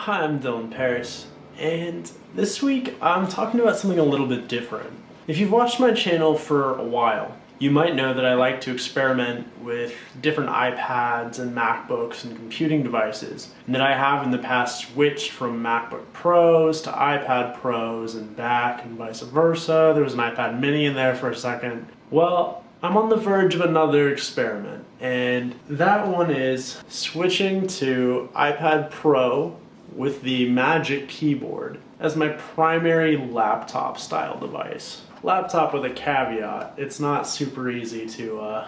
Hi, I'm Dylan Paris, and this week I'm talking about something a little bit different. If you've watched my channel for a while, you might know that I like to experiment with different iPads and MacBooks and computing devices, and that I have in the past switched from MacBook Pros to iPad Pros and back and vice versa. There was an iPad mini in there for a second. Well, I'm on the verge of another experiment, and that one is switching to iPad Pro with the Magic Keyboard as my primary laptop style device. Laptop with a caveat, it's not super easy to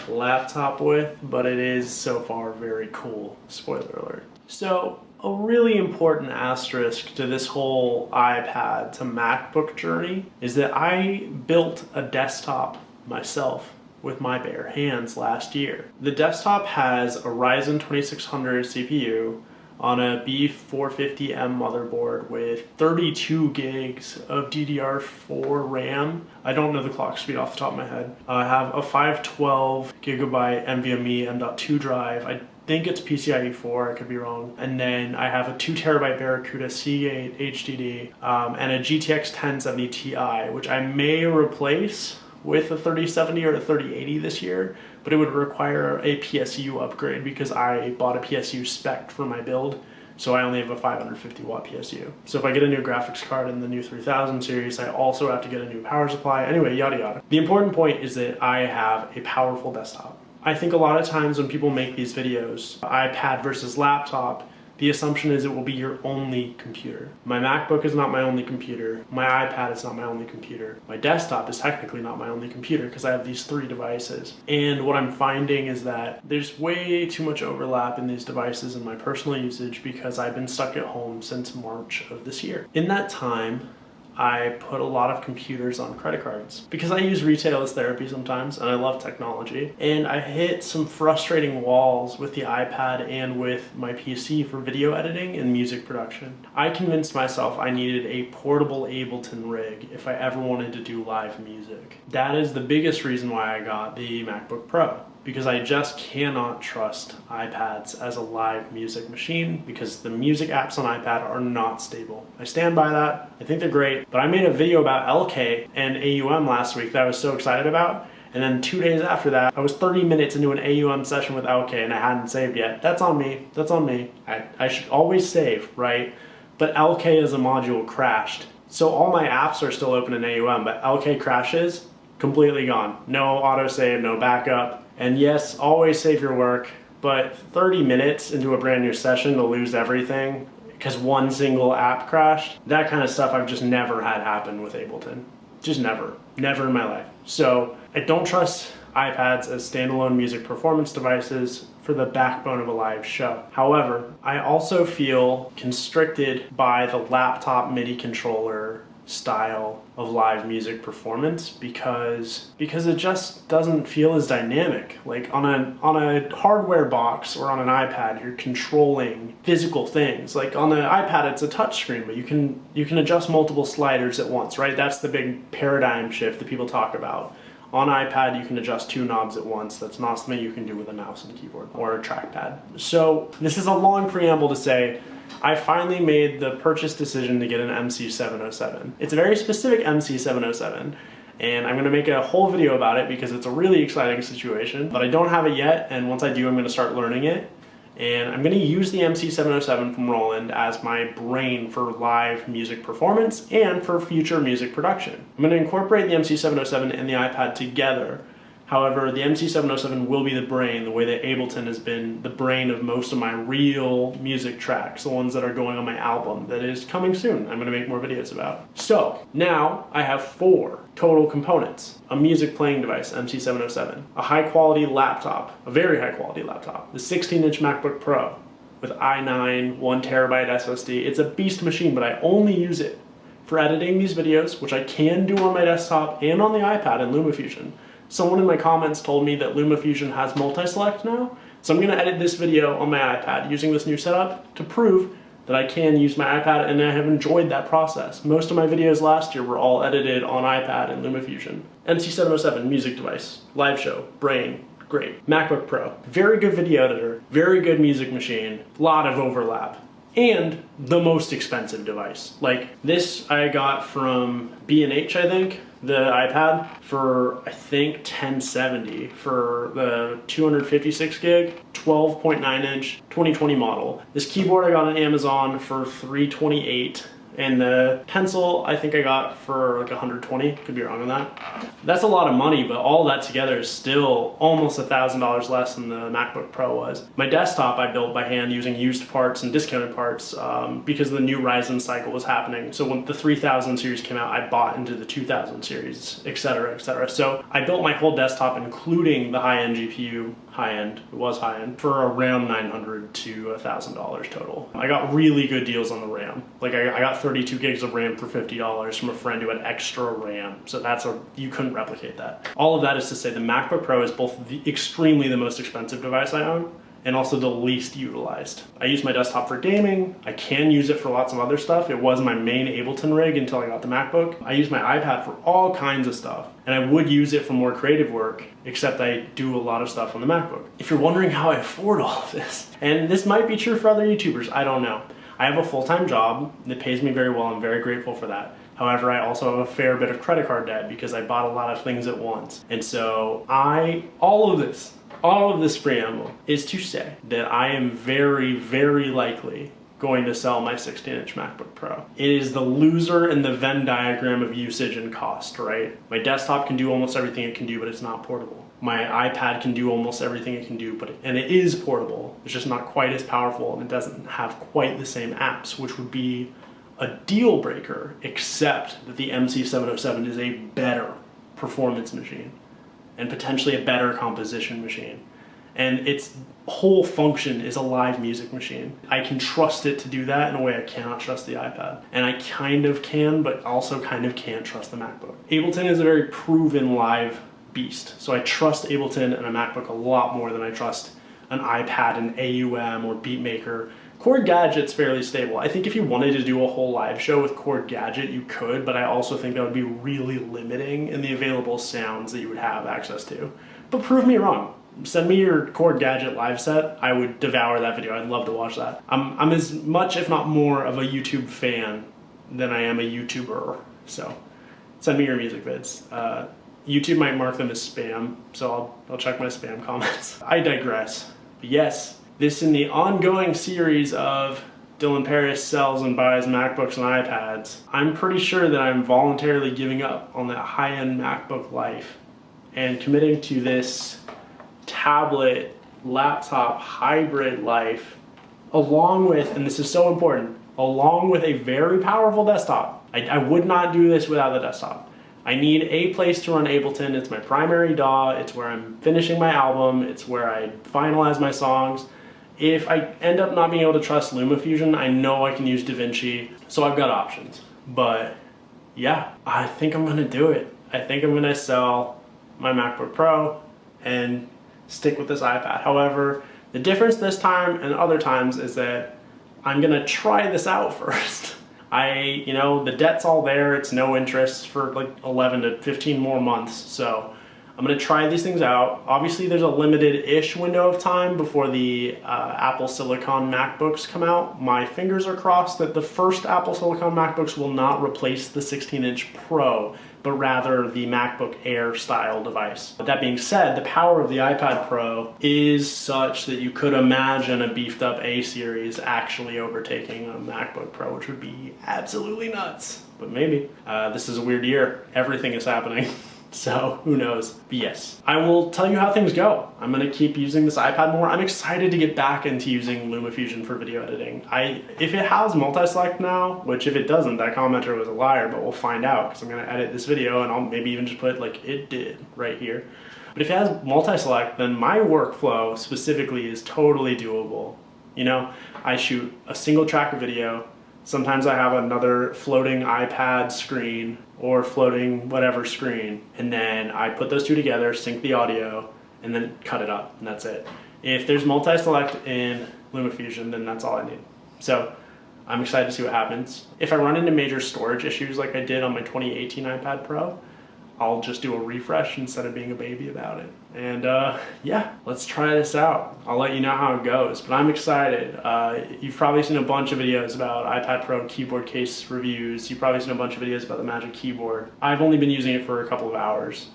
laptop with, but it is so far very cool, spoiler alert. So a really important asterisk to this whole iPad to MacBook journey is that I built a desktop myself with my bare hands last year. The desktop has a Ryzen 2600 CPU on a B450M motherboard with 32 gigs of DDR4 RAM. I don't know the clock speed off the top of my head. I have a 512 gigabyte NVMe M.2 drive. I think it's PCIe 4, I could be wrong. And then I have a 2 terabyte Barracuda Seagate HDD and a GTX 1070 Ti, which I may replace with a 3070 or a 3080 this year, but it would require a PSU upgrade because I bought a PSU spec for my build, so I only have a 550 watt PSU. So if I get a new graphics card in the new 3000 series, I also have to get a new power supply. Anyway, yada yada. The important point is that I have a powerful desktop. I think a lot of times when people make these videos, iPad versus laptop, the assumption is it will be your only computer. My MacBook is not my only computer. My iPad is not my only computer. My desktop is technically not my only computer because I have these 3 devices. And what I'm finding is that there's way too much overlap in these devices in my personal usage because I've been stuck at home since March of this year. In that time, I put a lot of computers on credit cards because I use retail as therapy sometimes and I love technology. And I hit some frustrating walls with the iPad and with my PC for video editing and music production. I convinced myself I needed a portable Ableton rig if I ever wanted to do live music. That is the biggest reason why I got the MacBook Pro, because I just cannot trust iPads as a live music machine because the music apps on iPad are not stable. I stand by that. I think they're great, but I made a video about LK and AUM last week that I was so excited about, and then 2 days after that, I was 30 minutes into an AUM session with LK and I hadn't saved yet. That's on me. That's on me. I should always save, right? But LK as a module crashed. So all my apps are still open in AUM, but LK crashes, completely gone. No autosave, no backup. And yes, always save your work, but 30 minutes into a brand new session to lose everything because one single app crashed, that kind of stuff I've just never had happen with Ableton. Just never. Never in my life. So I don't trust iPads as standalone music performance devices for the backbone of a live show. However, I also feel constricted by the laptop MIDI controller style of live music performance because it just doesn't feel as dynamic. Like on a hardware box or on an iPad, you're controlling physical things. Like on the iPad, it's a touch screen, but you can adjust multiple sliders at once, right? That's the big paradigm shift that people talk about. On iPad, you can adjust 2 knobs at once. That's not something you can do with a mouse and keyboard or a trackpad. So this is a long preamble to say I finally made the purchase decision to get an MC707. It's a very specific MC707, and I'm gonna make a whole video about it because it's a really exciting situation, but I don't have it yet, and once I do, I'm gonna start learning it. And I'm gonna use the MC707 from Roland as my brain for live music performance and for future music production. I'm gonna incorporate the MC707 and the iPad together. However, the MC707 will be the brain, the way that Ableton has been the brain of most of my real music tracks, the ones that are going on my album that is coming soon. I'm going to make more videos about. So now I have 4 total components. A music playing device, MC707, a high quality laptop, a very high quality laptop, the 16-inch MacBook Pro with i9, 1 terabyte SSD. It's a beast machine, but I only use it for editing these videos, which I can do on my desktop and on the iPad in LumaFusion. Someone in my comments told me that LumaFusion has multi-select now, so I'm going to edit this video on my iPad using this new setup to prove that I can use my iPad, and I have enjoyed that process. Most of my videos last year were all edited on iPad and LumaFusion. MC707, music device, live show, brain, great. MacBook Pro, very good video editor, very good music machine, lot of overlap. and the most expensive device. Like this I got from B&H, I think, the iPad for I think $1070 for the 256 gig, 12.9 inch, 2020 model. This keyboard I got on Amazon for $328. And the pencil, I think I got for like 120, could be wrong on that. That's a lot of money, but all that together is still almost $1,000 less than the MacBook Pro was. My desktop I built by hand using used parts and discounted parts because the new Ryzen cycle was happening. So when the 3000 series came out, I bought into the 2000 series, etc., etc. So I built my whole desktop, including the high-end GPU, it was high-end, for around $900 to $1,000 total. I got really good deals on the RAM. Like I got 32 gigs of RAM for $50 from a friend who had extra RAM. So you couldn't replicate that. All of that is to say the MacBook Pro is both extremely the most expensive device I own and also the least utilized. I use my desktop for gaming. I can use it for lots of other stuff. It was my main Ableton rig until I got the MacBook. I use my iPad for all kinds of stuff, and I would use it for more creative work, except I do a lot of stuff on the MacBook. If you're wondering how I afford all of this, and this might be true for other YouTubers, I don't know. I have a full-time job that pays me very well. I'm very grateful for that. However, I also have a fair bit of credit card debt because I bought a lot of things at once. And so all of this preamble is to say that I am very, very likely going to sell my 16-inch MacBook Pro. It is the loser in the Venn diagram of usage and cost, right? My desktop can do almost everything it can do, but it's not portable. My iPad can do almost everything it can do, and it is portable. It's just not quite as powerful, and it doesn't have quite the same apps, which would be a deal breaker, except that the MC707 is a better performance machine and potentially a better composition machine. And its whole function is a live music machine. I can trust it to do that in a way I cannot trust the iPad. And I kind of can, but also kind of can't trust the MacBook. Ableton is a very proven live beast. So I trust Ableton and a MacBook a lot more than I trust an iPad, an AUM, or Beatmaker. Chord Gadget's fairly stable. I think if you wanted to do a whole live show with Chord Gadget, you could, but I also think that would be really limiting in the available sounds that you would have access to. But prove me wrong. Send me your Chord Gadget live set. I would devour that video. I'd love to watch that. I'm as much, if not more, of a YouTube fan than I am a YouTuber. So send me your music vids. YouTube might mark them as spam, so I'll check my spam comments. I digress. But yes, this in the ongoing series of Dylan Paris sells and buys MacBooks and iPads. I'm pretty sure that I'm voluntarily giving up on that high-end MacBook life and committing to this tablet, laptop, hybrid life, along with, and this is so important, along with a very powerful desktop. I would not do this without the desktop. I need a place to run Ableton. It's my primary DAW. It's where I'm finishing my album. It's where I finalize my songs. If I end up not being able to trust LumaFusion, I know I can use DaVinci, so I've got options. But yeah, I think I'm gonna do it. I think I'm gonna sell my MacBook Pro and stick with this iPad. However, the difference this time and other times is that I'm gonna try this out first. The debt's all there, it's no interest for like 11 to 15 more months, so I'm gonna try these things out. Obviously there's a limited-ish window of time before the Apple Silicon MacBooks come out. My fingers are crossed that the first Apple Silicon MacBooks will not replace the 16-inch Pro, but rather the MacBook Air style device. But that being said, the power of the iPad Pro is such that you could imagine a beefed up A series actually overtaking a MacBook Pro, which would be absolutely nuts. But maybe. This is a weird year. Everything is happening. So who knows? But yes, I will tell you how things go. I'm gonna keep using this iPad more. I'm excited to get back into using LumaFusion for video editing. If it has multi-select now, which if it doesn't, that commenter was a liar, but we'll find out because I'm gonna edit this video and I'll maybe even just put like it did right here. But if it has multi-select, then my workflow specifically is totally doable. I shoot a single track of video. Sometimes I have another floating iPad screen or floating whatever screen, and then I put those two together, sync the audio, and then cut it up, and that's it. If there's multi-select in LumaFusion, then that's all I need. So I'm excited to see what happens. If I run into major storage issues like I did on my 2018 iPad Pro, I'll just do a refresh instead of being a baby about it. And yeah, let's try this out. I'll let you know how it goes, but I'm excited. You've probably seen a bunch of videos about iPad Pro keyboard case reviews. You've probably seen a bunch of videos about the Magic Keyboard. I've only been using it for a couple of hours.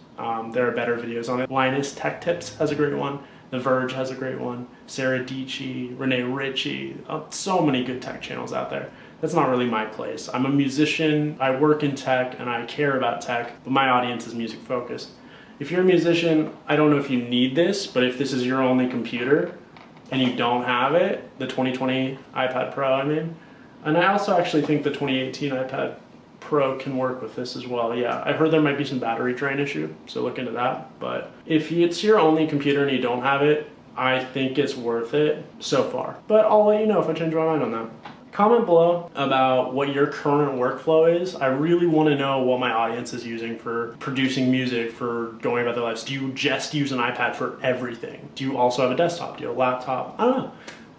There are better videos on it. Linus Tech Tips has a great one. The Verge has a great one. Sarah Dietschy, Renee Ritchie, so many good tech channels out there. That's not really my place. I'm a musician, I work in tech, and I care about tech, but my audience is music focused. If you're a musician, I don't know if you need this, but if this is your only computer and you don't have it, the 2020 iPad Pro, I mean, and I also actually think the 2018 iPad Pro can work with this as well. Yeah, I heard there might be some battery drain issue, so look into that. But if it's your only computer and you don't have it, I think it's worth it so far. But I'll let you know if I change my mind on that. Comment below about what your current workflow is. I really want to know what my audience is using for producing music, for going about their lives. Do you just use an iPad for everything? Do you also have a desktop? Do you have a laptop? I don't know.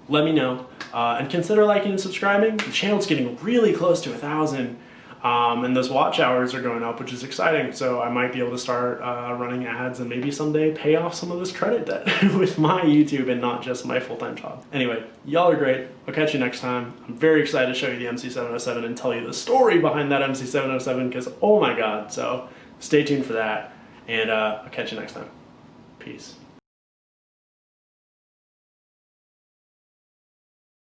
Let me know. And consider liking and subscribing. The channel's getting really close to 1,000. And those watch hours are going up, which is exciting. So I might be able to start running ads and maybe someday pay off some of this credit debt with my YouTube and not just my full-time job. Anyway, y'all are great. I'll catch you next time. I'm very excited to show you the MC707 and tell you the story behind that MC707 because oh my God. So stay tuned for that and I'll catch you next time. Peace.